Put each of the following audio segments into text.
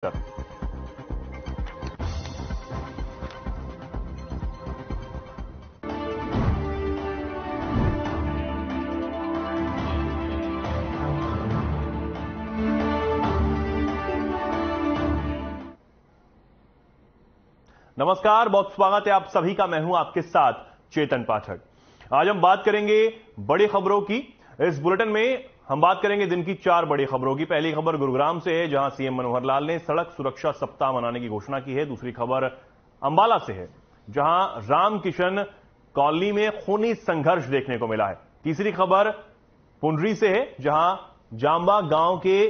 नमस्कार, बहुत स्वागत है आप सभी का। मैं हूं आपके साथ चेतन पाठक। आज हम बात करेंगे बड़ी खबरों की। इस बुलेटिन में हम बात करेंगे दिन की 4 बड़ी खबरों की। पहली खबर गुरुग्राम से है, जहां सीएम मनोहर लाल ने सड़क सुरक्षा सप्ताह मनाने की घोषणा की है। दूसरी खबर अंबाला से है, जहां रामकिशन कॉलोनी में खूनी संघर्ष देखने को मिला है। तीसरी खबर पुंडरी से है, जहां जांबा गांव के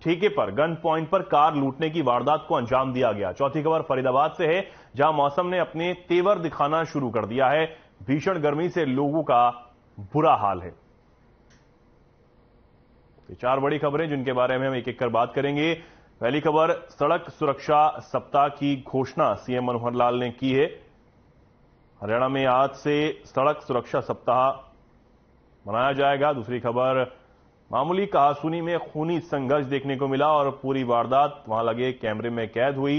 ठेके पर गन पॉइंट पर कार लूटने की वारदात को अंजाम दिया गया। चौथी खबर फरीदाबाद से है, जहां मौसम ने अपने तेवर दिखाना शुरू कर दिया है। भीषण गर्मी से लोगों का बुरा हाल है। ये 4 बड़ी खबरें जिनके बारे में हम एक एक कर बात करेंगे। पहली खबर, सड़क सुरक्षा सप्ताह की घोषणा सीएम मनोहर लाल ने की है। हरियाणा में आज से सड़क सुरक्षा सप्ताह मनाया जाएगा। दूसरी खबर, मामूली कहासुनी में खूनी संघर्ष देखने को मिला और पूरी वारदात वहां लगे कैमरे में कैद हुई।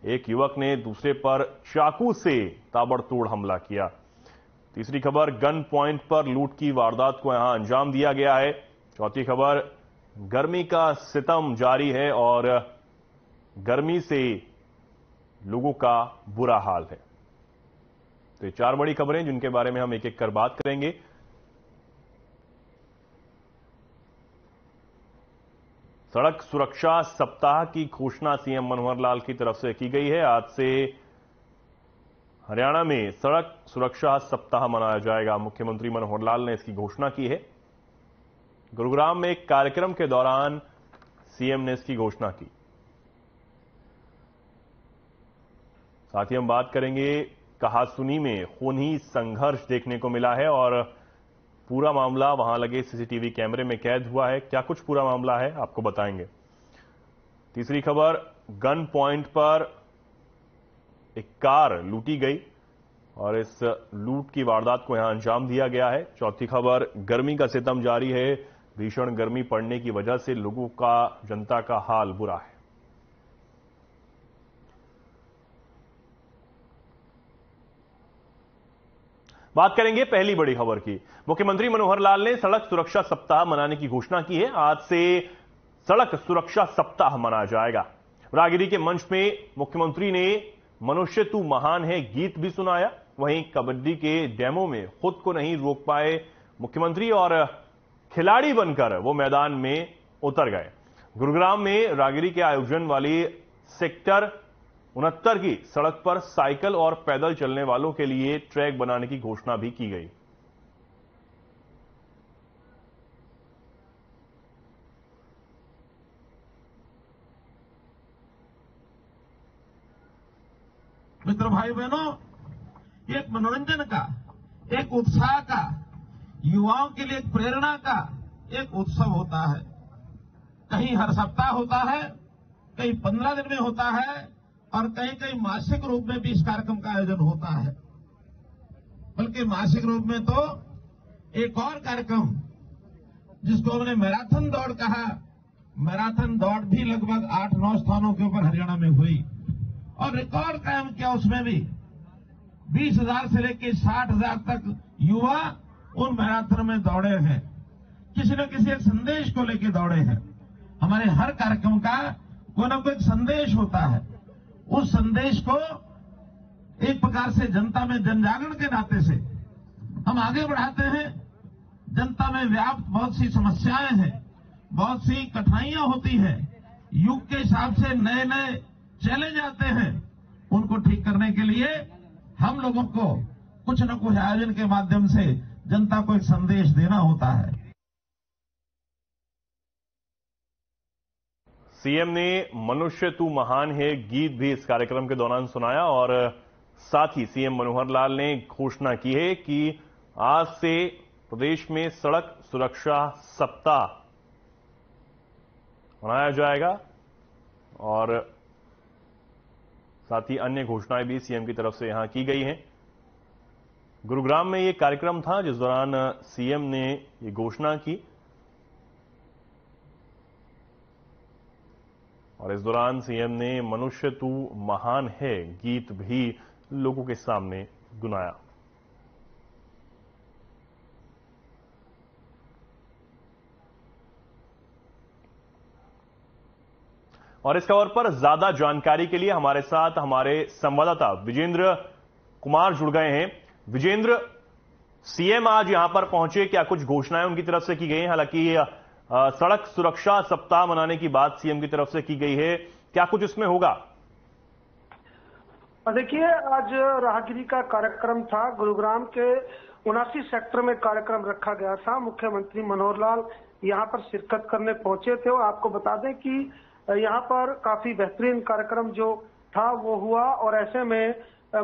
एक युवक ने दूसरे पर चाकू से ताबड़तोड़ हमला किया। तीसरी खबर, गन पॉइंट पर लूट की वारदात को यहां अंजाम दिया गया है। चौथी खबर, गर्मी का सितम जारी है और गर्मी से लोगों का बुरा हाल है। तो ये 4 बड़ी खबरें जिनके बारे में हम एक एक कर बात करेंगे। सड़क सुरक्षा सप्ताह की घोषणा सीएम मनोहर लाल की तरफ से की गई है। आज से हरियाणा में सड़क सुरक्षा सप्ताह मनाया जाएगा। मुख्यमंत्री मनोहर लाल ने इसकी घोषणा की है। गुरुग्राम में एक कार्यक्रम के दौरान सीएम ने इसकी घोषणा की। साथ ही हम बात करेंगे, कहासुनी में खूनी संघर्ष देखने को मिला है और पूरा मामला वहां लगे सीसीटीवी कैमरे में कैद हुआ है। क्या कुछ पूरा मामला है, आपको बताएंगे। तीसरी खबर, गन पॉइंट पर एक कार लूटी गई और इस लूट की वारदात को यहां अंजाम दिया गया है। चौथी खबर, गर्मी का सितम जारी है। भीषण गर्मी पड़ने की वजह से लोगों का, जनता का हाल बुरा है। बात करेंगे पहली बड़ी खबर की। मुख्यमंत्री मनोहर लाल ने सड़क सुरक्षा सप्ताह मनाने की घोषणा की है। आज से सड़क सुरक्षा सप्ताह मनाया जाएगा। रागिरी के मंच में मुख्यमंत्री ने मनुष्य तू महान है गीत भी सुनाया। वहीं कबड्डी के डेमो में खुद को नहीं रोक पाए मुख्यमंत्री और खिलाड़ी बनकर वो मैदान में उतर गए। गुरुग्राम में रागिरी के आयोजन वाली सेक्टर 69 की सड़क पर साइकिल और पैदल चलने वालों के लिए ट्रैक बनाने की घोषणा भी की गई। मित्र भाई बहनों, एक मनोरंजन का, एक उत्साह का, युवाओं के लिए एक प्रेरणा का एक उत्सव होता है। कहीं हर सप्ताह होता है, कहीं 15 दिन में होता है और कहीं कहीं मासिक रूप में भी इस कार्यक्रम का आयोजन होता है। बल्कि मासिक रूप में तो एक और कार्यक्रम जिसको हमने मैराथन दौड़ कहा, मैराथन दौड़ भी लगभग 8-9 स्थानों के ऊपर हरियाणा में हुई और रिकॉर्ड कायम किया। उसमें भी 20,000 से लेकर 60,000 तक युवा उन मैराथन में दौड़े हैं। किसी न किसी एक संदेश को लेकर दौड़े हैं। हमारे हर कार्यक्रम का कोई ना कोई संदेश होता है। उस संदेश को एक प्रकार से जनता में जनजागरण के नाते से हम आगे बढ़ाते हैं। जनता में व्याप्त बहुत सी समस्याएं हैं, बहुत सी कठिनाइयां होती हैं। युग के हिसाब से नए नए चैलेंज आते हैं। उनको ठीक करने के लिए हम लोगों को कुछ न कुछ आयोजन के माध्यम से जनता को एक संदेश देना होता है। सीएम ने मनुष्य तू महान है गीत भी इस कार्यक्रम के दौरान सुनाया और साथ ही सीएम मनोहर लाल ने घोषणा की है कि आज से प्रदेश में सड़क सुरक्षा सप्ताह मनाया जाएगा और साथ ही अन्य घोषणाएं भी सीएम की तरफ से यहां की गई हैं। गुरुग्राम में यह कार्यक्रम था जिस दौरान सीएम ने ये घोषणा की और इस दौरान सीएम ने मनुष्य तू महान है गीत भी लोगों के सामने गुनाया। और इस खबर पर ज्यादा जानकारी के लिए हमारे साथ हमारे संवाददाता विजेंद्र कुमार जुड़ गए हैं। विजेंद्र, सीएम आज यहां पर पहुंचे, क्या कुछ घोषणाएं उनकी तरफ से की गई हैं? हालांकि सड़क सुरक्षा सप्ताह मनाने की बात सीएम की तरफ से की गई है, क्या कुछ इसमें होगा? देखिए, आज राहगिरी का कार्यक्रम था। गुरुग्राम के 79 सेक्टर में कार्यक्रम रखा गया था। मुख्यमंत्री मनोहर लाल यहां पर शिरकत करने पहुंचे थे और आपको बता दें कि यहाँ पर काफी बेहतरीन कार्यक्रम जो था वो हुआ और ऐसे में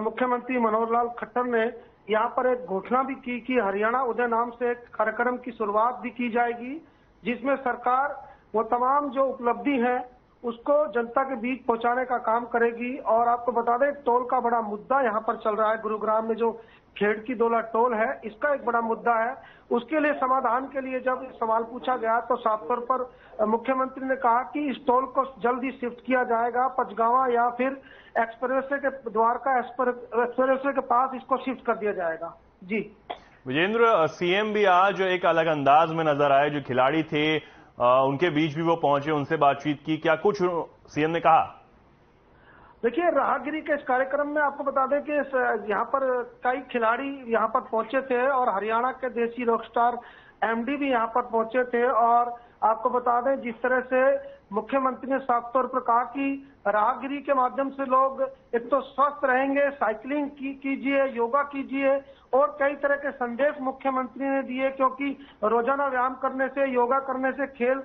मुख्यमंत्री मनोहर लाल खट्टर ने यहाँ पर एक घोषणा भी की कि हरियाणा उदय नाम से एक कार्यक्रम की शुरुआत भी की जाएगी, जिसमें सरकार वो तमाम जो उपलब्धि है उसको जनता के बीच पहुंचाने का काम करेगी। और आपको बता दें, टोल का बड़ा मुद्दा यहाँ पर चल रहा है। गुरुग्राम में जो खेड़की डोला टोल है, इसका एक बड़ा मुद्दा है। उसके लिए समाधान के लिए जब सवाल पूछा गया तो साफ तौर पर मुख्यमंत्री ने कहा कि इस टोल को जल्दी शिफ्ट किया जाएगा, पचगावा या फिर एक्सप्रेसवे के द्वारका एक्सप्रेसवे के पास इसको शिफ्ट कर दिया जाएगा। जी विजेंद्र, सीएम भी आज एक अलग अंदाज में नजर आए। जो खिलाड़ी थे उनके बीच भी वो पहुंचे, उनसे बातचीत की, क्या कुछ सीएम ने कहा? देखिए, राहगिरी के इस कार्यक्रम में आपको बता दें कि यहाँ पर कई खिलाड़ी यहाँ पर पहुंचे थे और हरियाणा के देसी रॉकस्टार एमडी भी यहाँ पर पहुंचे थे। और आपको बता दें, जिस तरह से मुख्यमंत्री ने साफ तौर पर कहा कि राहगिरी के माध्यम से लोग एक तो स्वस्थ रहेंगे, साइकिलिंग कीजिए, योगा कीजिए और कई तरह के संदेश मुख्यमंत्री ने दिए, क्योंकि रोजाना व्यायाम करने से, योगा करने से, खेल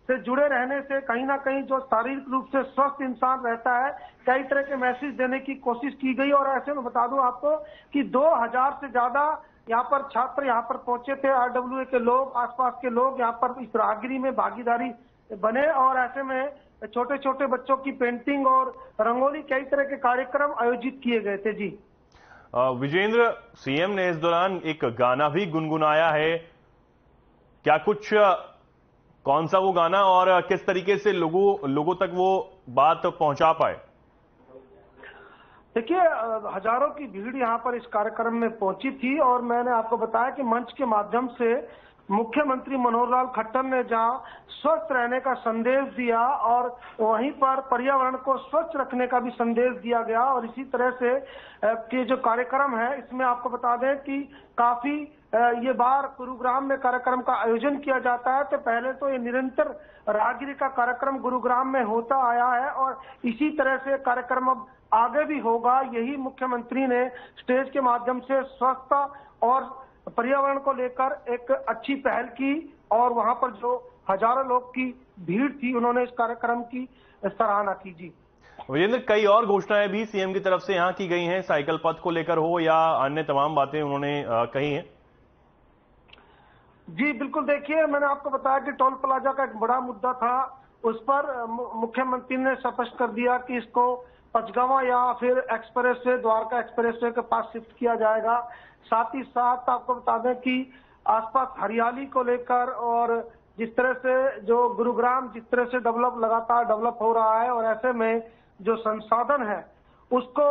से जुड़े रहने से कहीं ना कहीं जो शारीरिक रूप से स्वस्थ इंसान रहता है, कई तरह के मैसेज देने की कोशिश की गई। और ऐसे में बता दूं आपको कि 2000 से ज्यादा यहाँ पर छात्र यहाँ पर पहुंचे थे। आरडब्ल्यूए के लोग, आसपास के लोग यहाँ पर इस राहगिरी में भागीदारी बने और ऐसे में छोटे छोटे बच्चों की पेंटिंग और रंगोली, कई तरह के कार्यक्रम आयोजित किए गए थे। जी विजेंद्र, सीएम ने इस दौरान एक गाना भी गुनगुनाया है, क्या कुछ, कौन सा वो गाना और किस तरीके से लोगों तक वो बात पहुंचा पाए? देखिए, हजारों की भीड़ यहाँ पर इस कार्यक्रम में पहुंची थी और मैंने आपको बताया कि मंच के माध्यम से मुख्यमंत्री मनोहर लाल खट्टर ने जहां स्वस्थ रहने का संदेश दिया और वहीं पर पर्यावरण को स्वच्छ रखने का भी संदेश दिया गया। और इसी तरह से के जो कार्यक्रम है, इसमें आपको बता दें कि काफी ये बार गुरुग्राम में कार्यक्रम का आयोजन किया जाता है। तो पहले तो ये निरंतर राहगिरी का कार्यक्रम गुरुग्राम में होता आया है और इसी तरह से कार्यक्रम अब आगे भी होगा। यही मुख्यमंत्री ने स्टेज के माध्यम से स्वच्छता और पर्यावरण को लेकर एक अच्छी पहल की और वहां पर जो हजारों लोग की भीड़ थी, उन्होंने इस कार्यक्रम की सराहना की। जी विजेंद्र, कई और घोषणाएं भी सीएम की तरफ से यहाँ की गई हैं, साइकिल पथ को लेकर हो या अन्य तमाम बातें उन्होंने कही हैं। जी बिल्कुल, देखिए, मैंने आपको बताया कि टोल प्लाजा का एक बड़ा मुद्दा था, उस पर मुख्यमंत्री ने स्पष्ट कर दिया कि इसको पचगावा या फिर एक्सप्रेसवे, द्वारका एक्सप्रेसवे के पास शिफ्ट किया जाएगा। साथ ही साथ आपको बता दें कि आसपास हरियाली को लेकर और जिस तरह से जो गुरुग्राम जिस तरह से लगातार डेवलप हो रहा है और ऐसे में जो संसाधन है उसको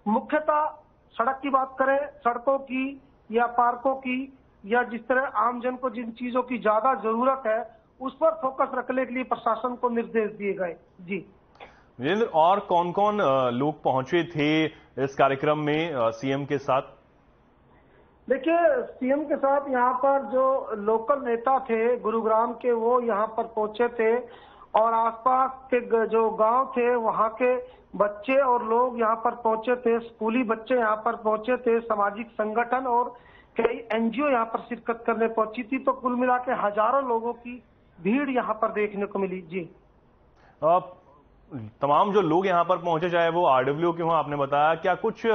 मुख्यतः सड़क की बात करें, सड़कों की या पार्कों की या जिस तरह आमजन को जिन चीजों की ज्यादा जरूरत है उस पर फोकस रखने के लिए प्रशासन को निर्देश दिए गए। जी विजेंद्र, और कौन कौन लोग पहुंचे थे इस कार्यक्रम में सीएम के साथ? देखिए, सीएम के साथ यहाँ पर जो लोकल नेता थे गुरुग्राम के, वो यहाँ पर पहुंचे थे और आसपास के जो गांव थे वहाँ के बच्चे और लोग यहाँ पर पहुंचे थे। स्कूली बच्चे यहाँ पर पहुंचे थे, सामाजिक संगठन और कई एनजीओ यहाँ पर शिरकत करने पहुंची थी। तो कुल मिला के हजारों लोगों की भीड़ यहाँ पर देखने को मिली। जी तमाम जो लोग यहाँ पर पहुंचे, चाहे वो आरडब्ल्यू के हों, आपने बताया, क्या कुछ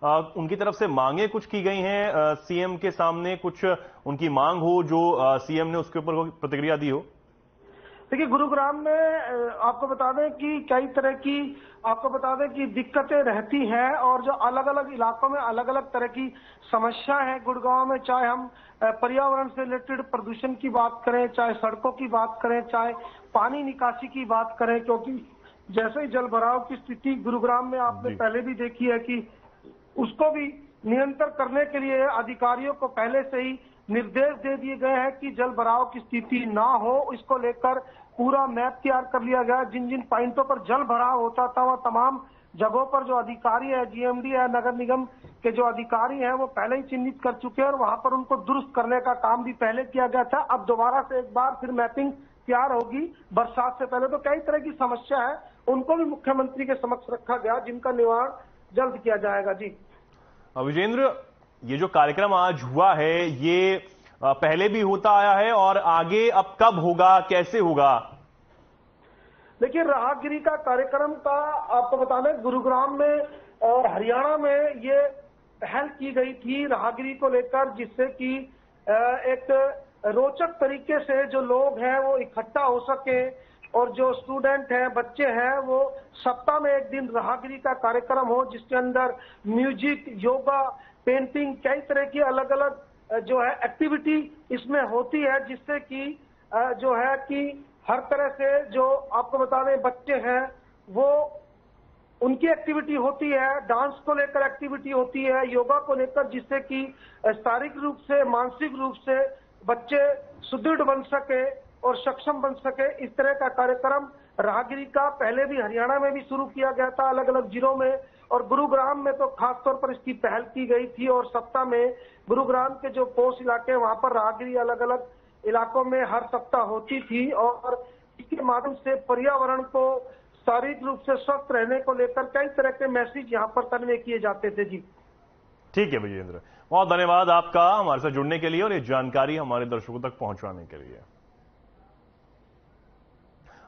उनकी तरफ से मांगे कुछ की गई हैं सीएम के सामने, कुछ उनकी मांग हो जो सीएम ने उसके ऊपर प्रतिक्रिया दी हो? देखिए, गुरुग्राम में आपको बता दें कि कई तरह की दिक्कतें रहती हैं और जो अलग अलग इलाकों में अलग अलग तरह की समस्या है। गुड़गांव में चाहे हम पर्यावरण से रिलेटेड प्रदूषण की बात करें, चाहे सड़कों की बात करें, चाहे पानी निकासी की बात करें, क्योंकि जैसे ही जल भराव की स्थिति गुरुग्राम में आपने पहले भी देखी है कि उसको भी नियंत्रण करने के लिए अधिकारियों को पहले से ही निर्देश दे दिए गए हैं कि जल भराव की स्थिति ना हो। इसको लेकर पूरा मैप तैयार कर लिया गया। जिन जिन पॉइंटों पर जल भराव होता था वह तमाम जगहों पर जो अधिकारी है, जीएमडी है, नगर निगम के जो अधिकारी हैं वो पहले ही चिन्हित कर चुके हैं और वहां पर उनको दुरुस्त करने का काम भी पहले किया गया था। अब दोबारा से एक बार फिर मैपिंग तैयार होगी बरसात से पहले। तो कई तरह की समस्या है, उनको भी मुख्यमंत्री के समक्ष रखा गया, जिनका निवारण जल्द किया जाएगा। जी विजेंद्र, ये जो कार्यक्रम आज हुआ है ये पहले भी होता आया है और आगे अब कब होगा, कैसे होगा? देखिए, राहगिरी का कार्यक्रम का आपको बता दें गुरुग्राम में और हरियाणा में ये पहल की गई थी राहगिरी को लेकर, जिससे कि एक रोचक तरीके से जो लोग हैं वो इकट्ठा हो सके और जो स्टूडेंट हैं, बच्चे हैं, वो सप्ताह में एक दिन राहगिरी का कार्यक्रम हो जिसके अंदर म्यूजिक, योगा, पेंटिंग, कई तरह की अलग अलग जो है एक्टिविटी इसमें होती है, जिससे कि जो है कि हर तरह से जो आपको बता दें बच्चे हैं वो उनकी एक्टिविटी होती है, डांस को लेकर एक्टिविटी होती है, योगा को लेकर, जिससे कि शारीरिक रूप से, मानसिक रूप से बच्चे सुदृढ़ बन सके और सक्षम बन सके। इस तरह का कार्यक्रम राहगिरी का पहले भी हरियाणा में भी शुरू किया गया था अलग अलग जिलों में, और गुरुग्राम में तो खासतौर पर इसकी पहल की गई थी। और सप्ताह में गुरुग्राम के जो पोस्ट इलाके हैं वहां पर राहगिरी अलग अलग इलाकों में हर सप्ताह होती थी और इसके माध्यम से पर्यावरण को शारीरिक रूप से स्वस्थ रहने को लेकर कई तरह के मैसेज यहाँ पर तन्मय किए जाते थे। जी ठीक है विजेंद्र, बहुत धन्यवाद आपका हमारे साथ जुड़ने के लिए और ये जानकारी हमारे दर्शकों तक पहुंचाने के लिए।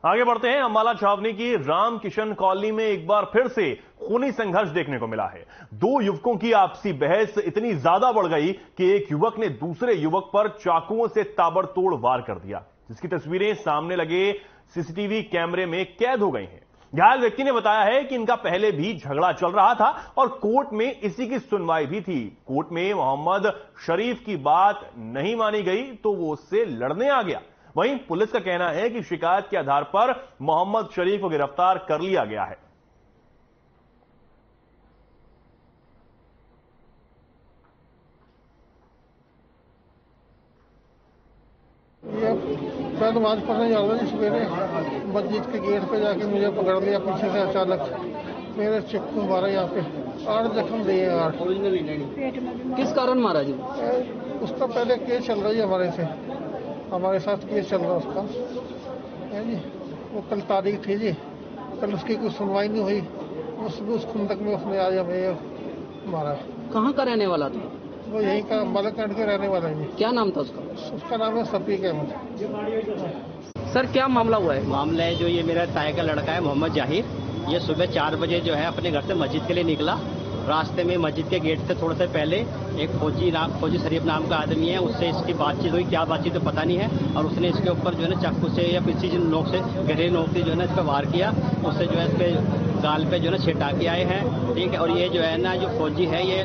आगे बढ़ते हैं। अम्बाला छावनी की रामकिशन कॉलोनी में एक बार फिर से खूनी संघर्ष देखने को मिला है। दो युवकों की आपसी बहस इतनी ज्यादा बढ़ गई कि एक युवक ने दूसरे युवक पर चाकुओं से ताबड़तोड़ वार कर दिया, जिसकी तस्वीरें सामने लगे सीसीटीवी कैमरे में कैद हो गई हैं। घायल व्यक्ति ने बताया है कि इनका पहले भी झगड़ा चल रहा था और कोर्ट में इसी की सुनवाई भी थी। कोर्ट में मोहम्मद शरीफ की बात नहीं मानी गई तो वो उससे लड़ने आ गया। वहीं पुलिस का कहना है कि शिकायत के आधार पर मोहम्मद शरीफ को गिरफ्तार कर लिया गया है। मैं नमाज पढ़ने जा रहा था सवेरे, मस्जिद के गेट पे जाके मुझे पकड़ लिया पीछे से अचानक। मेरे चिक्कू मारा, यहाँ पे 8 जख्म दिए। 8 किस कारण मारा जी? उसका पहले केस चल रहा है हमारे साथ केस चल रहा उसका है जी। वो कल तारीख थी जी, कल उसकी कोई सुनवाई नहीं हुई। उस खुंदक में उसने आज हमें मारा। कहाँ का रहने वाला था? वो यहीं का बालाकांड के रहने वाला है। क्या नाम था उसका? उसका नाम है सफीक अहमद। सर क्या मामला हुआ है? मामला है जो ये मेरा ताए का लड़का है मोहम्मद जाहिर, ये सुबह 4 बजे जो है अपने घर से मस्जिद के लिए निकला। रास्ते में मस्जिद के गेट से थोड़ा सा पहले एक फौजी शरीफ नाम का आदमी है, उससे इसकी बातचीत हुई। क्या बातचीत तो पता नहीं है। और उसने इसके ऊपर जो है ना चाकू से या किसी जिन लोग से गहरे नोक से जो है ना इस पर वार किया। उससे जो है इस पे गाल पे जो है ना छेटा के आए हैं। ठीक है। और ये जो है ना जो फौजी है ये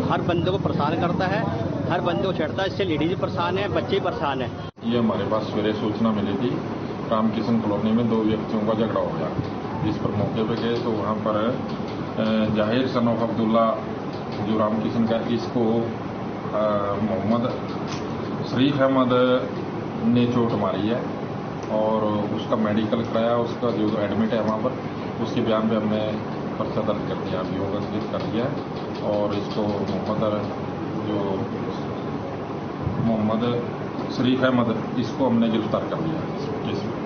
हर बंदे को परेशान करता है, हर बंदे को छेड़ता है। इससे लेडीज परेशान है, बच्चे परेशान है। ये हमारे पास सवेरे सूचना मिली थी रामकिशन कॉलोनी में 2 व्यक्तियों का झगड़ा हो गया, जिस पर मौके पर गए तो वहाँ पर जाहिर सन ऑफ अब्दुल्ला जो रामकिशन का, इसको मोहम्मद शरीफ अहमद ने चोट मारी है और उसका मेडिकल कराया। उसका जो एडमिट है वहाँ पर, उसके बयान पे हमने पर्चा दर्ज कर दिया, अभियोग अंकित कर दिया और इसको मोहम्मद शरीफ अहमद इसको हमने गिरफ्तार कर लिया केस में।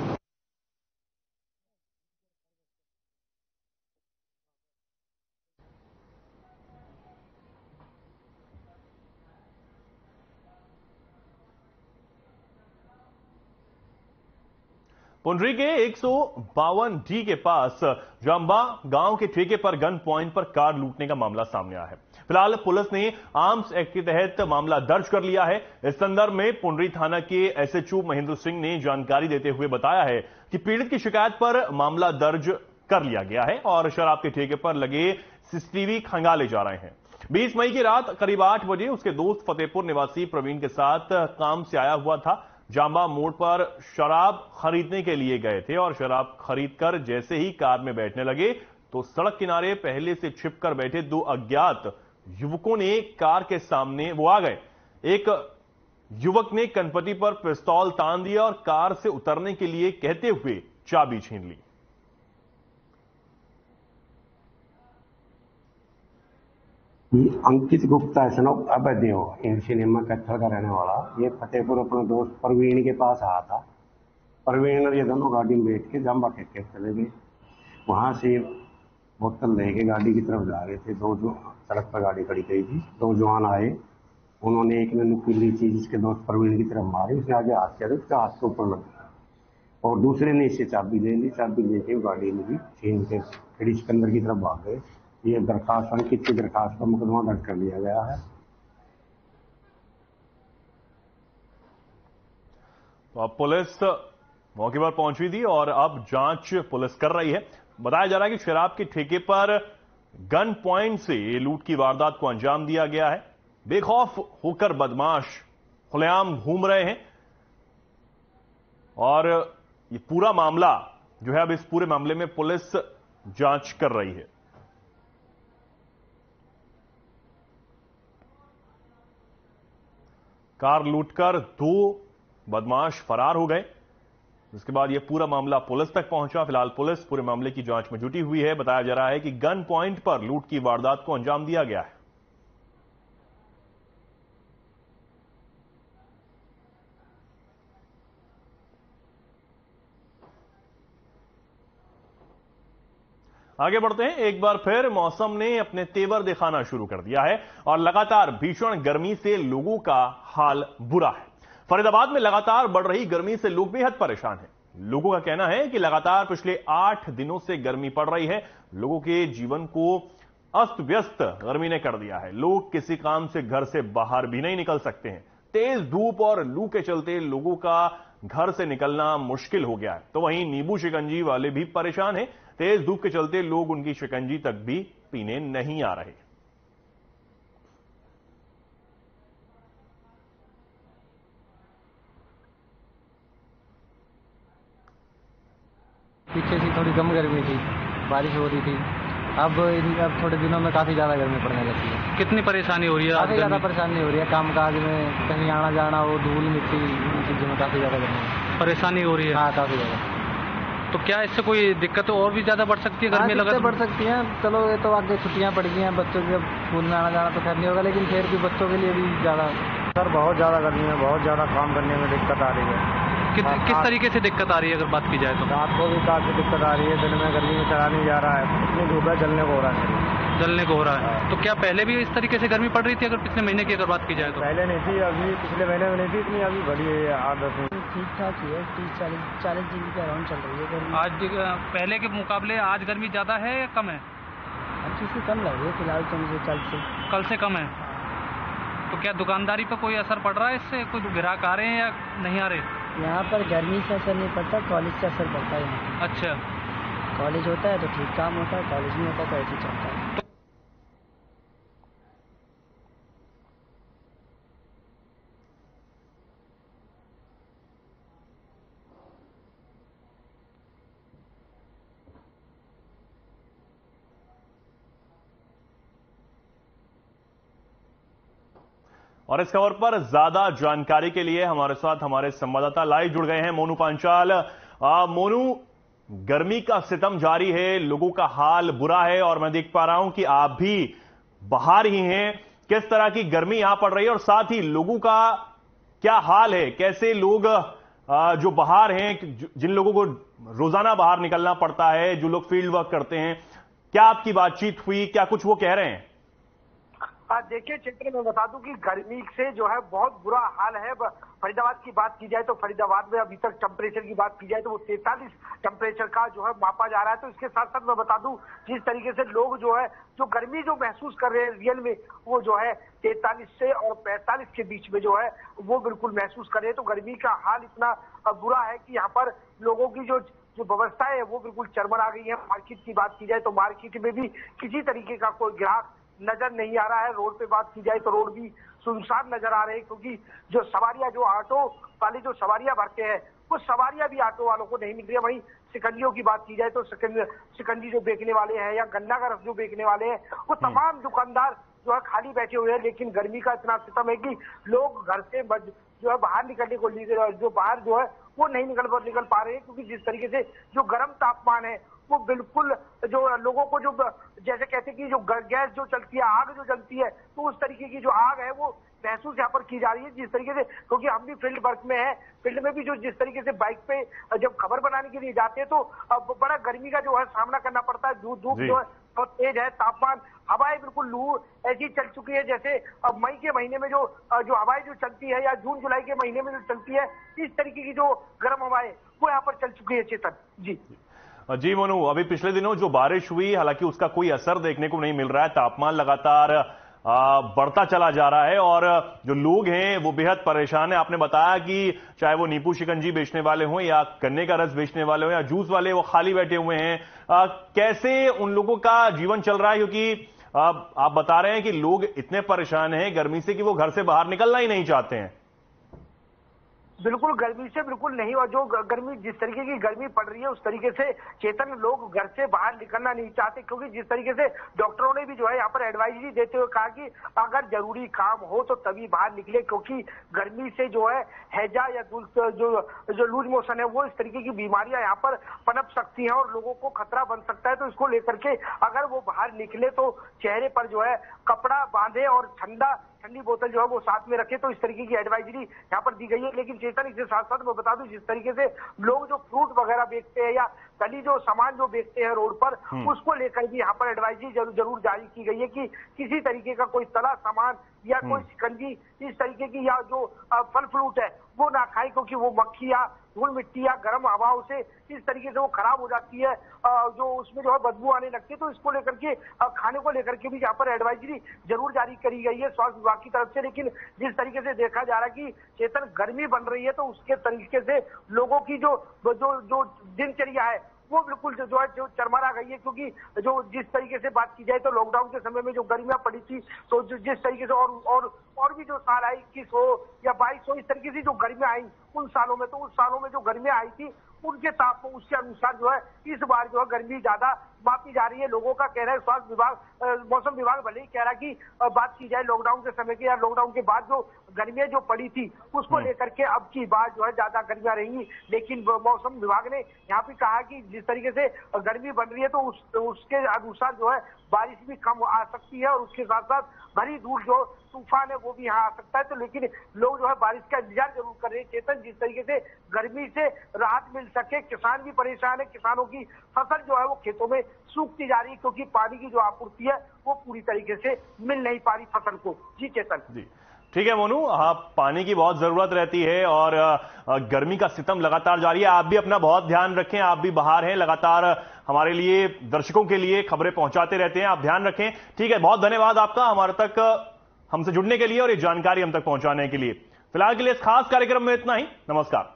पुंडरी के 152 डी के पास जांबा गांव के ठेके पर गन पॉइंट पर कार लूटने का मामला सामने आया है। फिलहाल पुलिस ने आर्म्स एक्ट के तहत मामला दर्ज कर लिया है। इस संदर्भ में पुंडरी थाना के एसएचओ महेंद्र सिंह ने जानकारी देते हुए बताया है कि पीड़ित की शिकायत पर मामला दर्ज कर लिया गया है और शराब के ठेके पर लगे सीसीटीवी खंगाले जा रहे हैं। 20 मई की रात करीब 8 बजे उसके दोस्त फतेहपुर निवासी प्रवीण के साथ काम से आया हुआ था। जांबा मोड़ पर शराब खरीदने के लिए गए थे और शराब खरीदकर जैसे ही कार में बैठने लगे तो सड़क किनारे पहले से छिपकर बैठे दो अज्ञात युवकों ने कार के सामने आ गए। एक युवक ने कनपटी पर पिस्तौल तान दिया और कार से उतरने के लिए कहते हुए चाबी छीन ली। अंकित गुप्ता है अवैधो इन सिनेमा कैथल का रहने वाला। ये फतेहपुर अपने दोस्त प्रवीण के पास आया था। प्रवीण और ये दोनों गाड़ी में बैठ के जांबा खेत चले गए। वहां से बोतल लेके गाड़ी की तरफ जा रहे थे। दो जो सड़क पर गाड़ी खड़ी गई थी, दो जवान आए। उन्होंने एक ने नुकीली चीज इसके दोस्त प्रवीण की तरफ मारी, उसने आगे हाथ किया, उसका हाथ के ऊपर लग गया और दूसरे ने इससे चाबी ले ली। चाबी लेके गाड़ी में भी छीन के खड़ी के अंदर की तरफ भाग गए। ये दरखास्त अंकित की दरखास्त पर मुकदमा दर्ज कर लिया गया है। तो अब पुलिस मौके पर पहुंची थी और अब जांच पुलिस कर रही है। बताया जा रहा है कि शराब के ठेके पर गन पॉइंट से लूट की वारदात को अंजाम दिया गया है। बेखौफ होकर बदमाश खुलेआम घूम रहे हैं और ये पूरा मामला जो है, अब इस पूरे मामले में पुलिस जांच कर रही है। कार लूटकर दो बदमाश फरार हो गए। इसके बाद यह पूरा मामला पुलिस तक पहुंचा। फिलहाल पुलिस पूरे मामले की जांच में जुटी हुई है। बताया जा रहा है कि गन पॉइंट पर लूट की वारदात को अंजाम दिया गया है। आगे बढ़ते हैं। एक बार फिर मौसम ने अपने तेवर दिखाना शुरू कर दिया है और लगातार भीषण गर्मी से लोगों का हाल बुरा है। फरीदाबाद में लगातार बढ़ रही गर्मी से लोग बेहद परेशान हैं। लोगों का कहना है कि लगातार पिछले 8 दिनों से गर्मी पड़ रही है। लोगों के जीवन को अस्त व्यस्त गर्मी ने कर दिया है। लोग किसी काम से घर से बाहर भी नहीं निकल सकते हैं। तेज धूप और लू के चलते लोगों का घर से निकलना मुश्किल हो गया है। तो वहीं नींबू शिकंजी वाले भी परेशान हैं। तेज धूप के चलते लोग उनकी शिकंजी तक भी पीने नहीं आ रहे। पीछे से थोड़ी कम गर्मी थी, बारिश हो रही थी। अब थोड़े दिनों में काफी ज्यादा गर्मी पड़ने लगी है। कितनी परेशानी हो रही है? काफी ज्यादा परेशानी हो रही है। काम काज में कहीं आना जाना, वो धूल मिट्टी, इन चीजों में काफी ज्यादा गर्मी परेशानी हो रही है। हाँ, काफी ज्यादा। तो क्या इससे कोई दिक्कत और भी ज्यादा बढ़ सकती है? गर्मी लगा बढ़ सकती है। चलो ये तो आगे छुट्टियां पड़ गई हैं बच्चों की, अब स्कूल में आना जाना तो खैर नहीं होगा, लेकिन फिर भी बच्चों के लिए भी ज्यादा। सर बहुत ज्यादा गर्मी है, बहुत ज्यादा काम करने में दिक्कत आ रही है। किस तरीके से दिक्कत आ रही है अगर बात की जाए तो? रात को भी काफी दिक्कत आ रही है। दिन में गर्मी में चला नहीं जा रहा है, इतनी धूप है, जलने को हो रहा है। जलने को हो रहा है। तो क्या पहले भी इस तरीके से गर्मी पड़ रही थी अगर पिछले महीने की अगर बात की जाए तो? पहले नहीं थी, अभी पिछले महीने में नहीं थी इतनी, अभी बढ़ी है 8-10 दिन। ठीक ठाक ही है, 30-40 डिग्री के अराउंड चल रही है गर्मी। आज पहले के मुकाबले आज गर्मी ज्यादा है या कम है? अच्छी से कम लग रही है फिलहाल तो मुझे। कल से कम है। तो क्या दुकानदारी पर कोई असर पड़ रहा है इससे? कोई ग्राहक आ रहे हैं या नहीं आ रहे? यहाँ पर गर्मी से असर नहीं पड़ता, कॉलेज से असर पड़ता है यहाँ। अच्छा, कॉलेज होता है तो ठीक काम होता है, कॉलेज नहीं होता तो ऐसे चलता है। और इस खबर पर ज्यादा जानकारी के लिए हमारे साथ हमारे संवाददाता लाइव जुड़ गए हैं। मोनू पांचाल। मोनू, गर्मी का सितम जारी है, लोगों का हाल बुरा है और मैं देख पा रहा हूं कि आप भी बाहर ही हैं। किस तरह की गर्मी यहां पड़ रही है और साथ ही लोगों का क्या हाल है? कैसे लोग जो बाहर हैं, जिन लोगों को रोजाना बाहर निकलना पड़ता है, जो लोग फील्ड वर्क करते हैं, क्या आपकी बातचीत हुई? क्या कुछ वो कह रहे हैं? देखिए चित्र में बता दूं कि गर्मी से जो है बहुत बुरा हाल है। फरीदाबाद की बात की जाए तो फरीदाबाद में अभी तक टेम्परेचर की बात की जाए तो वो 43 टेम्परेचर का जो है मापा जा रहा है। तो इसके साथ साथ मैं बता दूं जिस तरीके से लोग जो है जो गर्मी जो महसूस कर रहे हैं रियल में, वो जो है 43 से और 45 के बीच में जो है वो बिल्कुल महसूस कर रहे हैं। तो गर्मी का हाल इतना बुरा है कि यहाँ पर लोगों की जो व्यवस्था है वो बिल्कुल चरमरा गई है। मार्केट की बात की जाए तो मार्केट में भी किसी तरीके का कोई ग्राहक नजर नहीं आ रहा है। रोड पे बात की जाए तो रोड भी सुनसान नजर आ रहे हैं, क्योंकि जो सवारियां, जो ऑटो वाले जो सवारियां भरते हैं, वो सवारियां भी ऑटो वालों को नहीं मिल रही है। वहीं शिकंजियों की बात की जाए तो शिकंजी जो बेचने वाले हैं या गन्ना का रस जो बेचने वाले हैं, वो तमाम दुकानदार जो है खाली बैठे हुए हैं। लेकिन गर्मी का इतना सितम है कि लोग घर से जो है बाहर निकलने को जो बाहर जो है वो नहीं निकल पा रहे हैं, क्योंकि जिस तरीके से जो गर्म तापमान है वो बिल्कुल जो लोगों को जो जैसे कहते हैं कि जो गैस जो चलती है, आग जो जलती है, तो उस तरीके की जो आग है वो महसूस यहाँ पर की जा रही है। जिस तरीके से, क्योंकि हम भी फील्ड वर्क में है, फील्ड में भी जो जिस तरीके से बाइक पे जब खबर बनाने के लिए जाते हैं तो बड़ा गर्मी का जो है सामना करना पड़ता है। धूप जो है बहुत तेज है, तापमान, हवाएं बिल्कुल लू ऐसी चल चुकी है जैसे अब मई के महीने में जो हवाएं जो चलती है या जून जुलाई के महीने में जो चलती है, इस तरीके की जो गर्म हवाएं वो यहाँ पर चल चुकी है। चेतन जी मोनू, अभी पिछले दिनों जो बारिश हुई, हालांकि उसका कोई असर देखने को नहीं मिल रहा है। तापमान लगातार बढ़ता चला जा रहा है और जो लोग हैं वो बेहद परेशान है। आपने बताया कि चाहे वो नींबू शिकंजी बेचने वाले हों या गन्ने का रस बेचने वाले हों या जूस वाले, वो खाली बैठे हुए हैं। कैसे उन लोगों का जीवन चल रहा है, क्योंकि आप बता रहे हैं कि लोग इतने परेशान हैं गर्मी से कि वो घर से बाहर निकलना ही नहीं चाहते हैं। बिल्कुल गर्मी से बिल्कुल नहीं, और जो गर्मी, जिस तरीके की गर्मी पड़ रही है उस तरीके से चेतन लोग घर से बाहर निकलना नहीं चाहते, क्योंकि जिस तरीके से डॉक्टरों ने भी जो है यहाँ पर एडवाइजरी देते हुए कहा कि अगर जरूरी काम हो तो तभी बाहर निकले, क्योंकि गर्मी से जो है हैजा या जो लूज मोशन है वो इस तरीके की बीमारियां यहाँ पर पनप सकती हैं और लोगों को खतरा बन सकता है। तो इसको लेकर के अगर वो बाहर निकले तो चेहरे पर जो है कपड़ा बांधे और ठंडी बोतल जो है वो साथ में रखे, तो इस तरीके की एडवाइजरी यहाँ पर दी गई है। लेकिन चेतन, इसके साथ साथ मैं बता दूं, जिस तरीके से लोग जो फ्रूट वगैरह बेचते हैं या तली जो सामान जो बेचते हैं रोड पर, उसको लेकर भी यहाँ पर एडवाइजरी जरूर जारी की गई है कि किसी तरीके का कोई तला सामान या कोई शिकंजी इस तरीके की या जो फल फ्रूट है वो ना खाए, क्योंकि वो मक्खी या धूल मिट्टी या गर्म हवाओं से इस तरीके से वो खराब हो जाती है, जो उसमें जो है बदबू आने लगती है। तो इसको लेकर के खाने को लेकर के भी यहाँ पर एडवाइजरी जरूर जारी करी गई है स्वास्थ्य विभाग की तरफ से। लेकिन जिस तरीके से देखा जा रहा है कि चेतन गर्मी बन रही है, तो उसके तरीके से लोगों की जो दिनचर्या है वो बिल्कुल जो है जो चरमरा गई है, क्योंकि जो जिस तरीके से बात की जाए तो लॉकडाउन के समय में जो गर्मियां पड़ी थी, तो जो जिस तरीके से और भी जो साल आई 21 हो या 22 हो, इस तरीके से जो गर्मियां आई उन सालों में, तो उस सालों में जो गर्मियां आई थी उनके तापमान उसके अनुसार जो है इस बार जो है गर्मी ज्यादा मापी जा रही है। लोगों का कहना है, स्वास्थ्य विभाग, मौसम विभाग भले ही कह रहा है कि बात की जाए लॉकडाउन के समय की या लॉकडाउन के बाद जो गर्मियां जो पड़ी थी उसको लेकर के अब की बार जो है ज्यादा गर्मियां रहेंगी। लेकिन मौसम विभाग ने यहाँ पे कहा कि जिस तरीके से गर्मी बन रही है तो उसके अनुसार जो है बारिश भी कम आ सकती है और उसके साथ साथ भरी धूल जो तूफान है वो भी यहाँ आ सकता है। तो लेकिन लोग जो है बारिश का इंतजार जरूर कर रहे हैं। चेतन, जिस तरीके से गर्मी से राहत मिल सके, किसान भी परेशान है, किसानों की फसल जो है वो खेतों में सूखती जा रही है, क्योंकि पानी की जो आपूर्ति है वो पूरी तरीके से मिल नहीं पा रही फसल को। जी चेतन। जी ठीक है मोनू, हाँ पानी की बहुत जरूरत रहती है और गर्मी का सितम लगातार जारी है। आप भी अपना बहुत ध्यान रखें, आप भी बाहर हैं, लगातार हमारे लिए, दर्शकों के लिए खबरें पहुंचाते रहते हैं, आप ध्यान रखें। ठीक है, बहुत धन्यवाद आपका हमारे तक हमसे जुड़ने के लिए और ये जानकारी हम तक पहुंचाने के लिए। फिलहाल के लिए इस खास कार्यक्रम में इतना ही। नमस्कार।